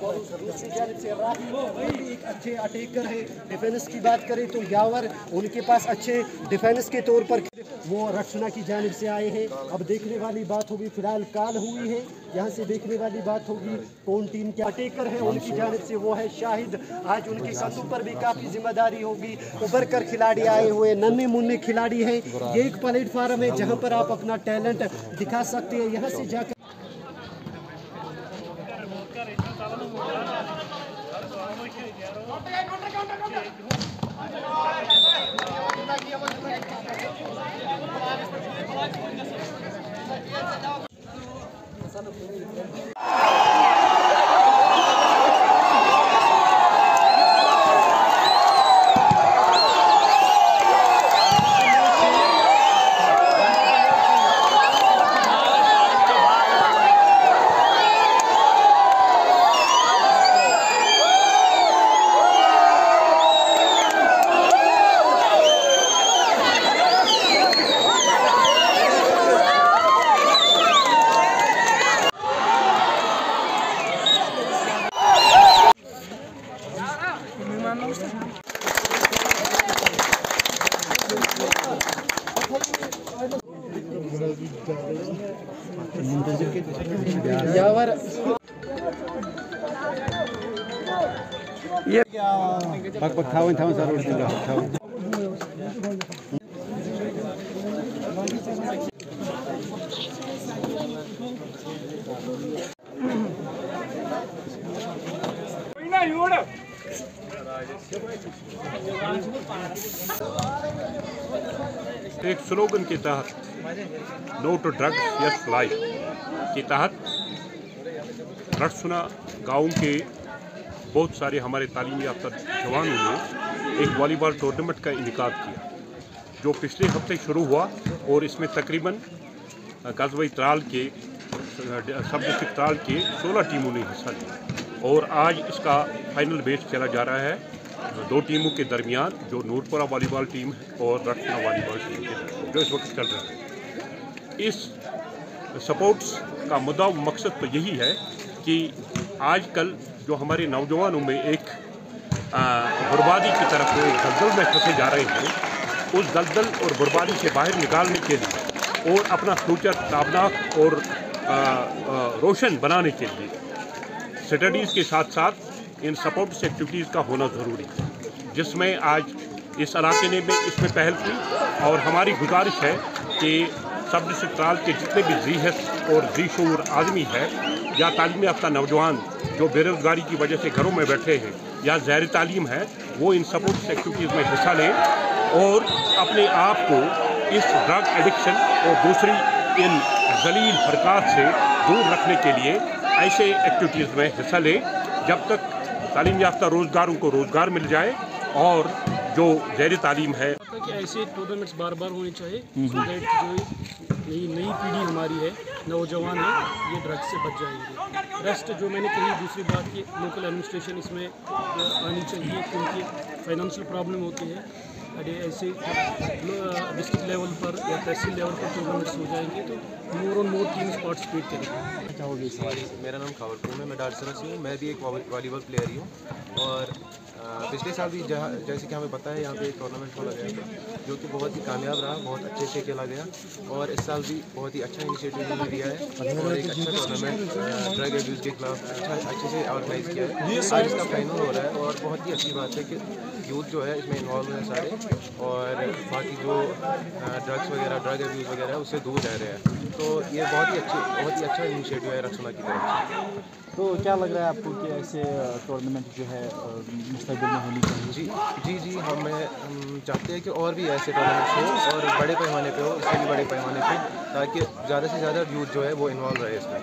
दूसरी जानिब से राही वो भी एक अच्छे अटैकर है। डिफेंस की बात करें तो यावर उनके पास अच्छे डिफेंस के तौर पर वो रक्षणा की जानिब से आए हैं। अब देखने वाली बात होगी, फिलहाल कॉल हुई है, यहाँ से देखने वाली बात होगी कौन टीम के अटैकर है। उनकी जानिब से वो है शाहिद। आज उनके कंधों पर भी काफ़ी जिम्मेदारी होगी। उभर कर खिलाड़ी आए हुए नन्हे मुन्ने खिलाड़ी हैं। ये एक प्लेटफार्म है जहाँ पर आप अपना टैलेंट दिखा सकते हैं। यहाँ से जाकर यावर ये पक थावन सर एक स्लोगन के तहत no to drugs yes life के तहत रक्षणा गाँव के बहुत सारे हमारे तालीम याफ्ता जवानों ने एक वॉलीबॉल टूर्नामेंट का इनेकाद किया, जो पिछले हफ्ते शुरू हुआ और इसमें तकरीबन कस्बे त्राल के सब डिस्ट्रिक्ट त्राल के 16 टीमों ने हिस्सा लिया और आज इसका फाइनल मैच खेला जा रहा है दो टीमों के दरमियान, जो नूरपुरा वॉलीबॉल टीम और रक्षणा वॉलीबॉल टीम के जो इस वक्त चल रहा है। इस सपोर्ट्स का मुद्दा मकसद तो यही है कि आजकल जो हमारे नौजवानों में एक बर्बादी की तरफ दलदल में फंसे जा रहे हैं, उस दलदल और बर्बादी से बाहर निकालने के लिए और अपना फ्यूचर ताबनाक और रोशन बनाने के लिए स्टडीज़ के साथ साथ इन सपोर्ट्स एक्टिविटीज़ का होना ज़रूरी है, जिसमें आज इस इलाके ने भी इसमें पहल की। और हमारी गुजारिश है कि सब डिस्ट्रिक्ट त्राल के जितने भी ज़ीहत और ज़ीशूर आदमी है या तालीम याफ्ता नौजवान जो बेरोज़गारी की वजह से घरों में बैठे हैं या ज़ैर तालीम है, वो इन सपोर्ट्स एक्टिविटीज़ में हिस्सा लें और अपने आप को इस ड्रग एडिक्शन और दूसरी इन जलील हरकत से दूर रखने के लिए ऐसे एक्टिविटीज़ में हिस्सा लें जब तक तालीम याफ्ता रोज़गारों को रोज़गार मिल जाए और जो ज़ैर तालीम है कि ऐसे टूर्नामेंट्स बार बार होने चाहिए, जो नई पीढ़ी हमारी है, नौजवान है, ये ड्रग्स से बच जाएंगे। रेस्ट जो मैंने कही, दूसरी बात कि लोकल एडमिनिस्ट्रेशन इसमें आनी चाहिए, क्योंकि फाइनेंशियल प्रॉब्लम होती है। ऐसे डिस्ट्रिक्ट लेवल पर या तहसील लेवल पर टूर्नामेंट्स हो जाएंगे तो मोर और मोर टीम्स पार्टिसिपेट करेंगे। चाहोगे इस बारे? मेरा नाम खबरपुर में, मैं डारसरा से हूँ। मैं भी एक वॉलीबॉल प्लेयर ही हूँ और पिछले साल भी जैसे कि हमें पता है यहाँ पे एक टूर्नामेंट खोला गया था जो कि बहुत ही कामयाब रहा, बहुत अच्छे से खेला गया और इस साल भी बहुत ही अच्छा इनिशिएटिव इन्होंने लिया है और एक अच्छा टूर्नामेंट ड्रग एब्यूज़ के खिलाफ अच्छे से ऑर्गेनाइज किया है। आज इसका फाइनल हो रहा है और बहुत ही अच्छी बात है कि यूथ जो है इसमें इन्वॉल्व है सारे और बाकी जो ड्रग्स वगैरह ड्रग एब्यूज़ वगैरह है उससे दूर रह रहे हैं। तो ये बहुत ही अच्छा इनिशिएटिव है रक्षणा की तरफ से। तो क्या लग रहा है आपको कि ऐसे टूर्नामेंट जो है मुस्तक़बिल में होनी चाहिए? जी हम चाहते हैं कि और भी ऐसे टूर्नामेंट्स हो और बड़े पैमाने पे हो, इससे भी बड़े पैमाने पे, ताकि ज़्यादा से ज़्यादा यूथ जो है वो इन्वॉल्व रहे इसमें।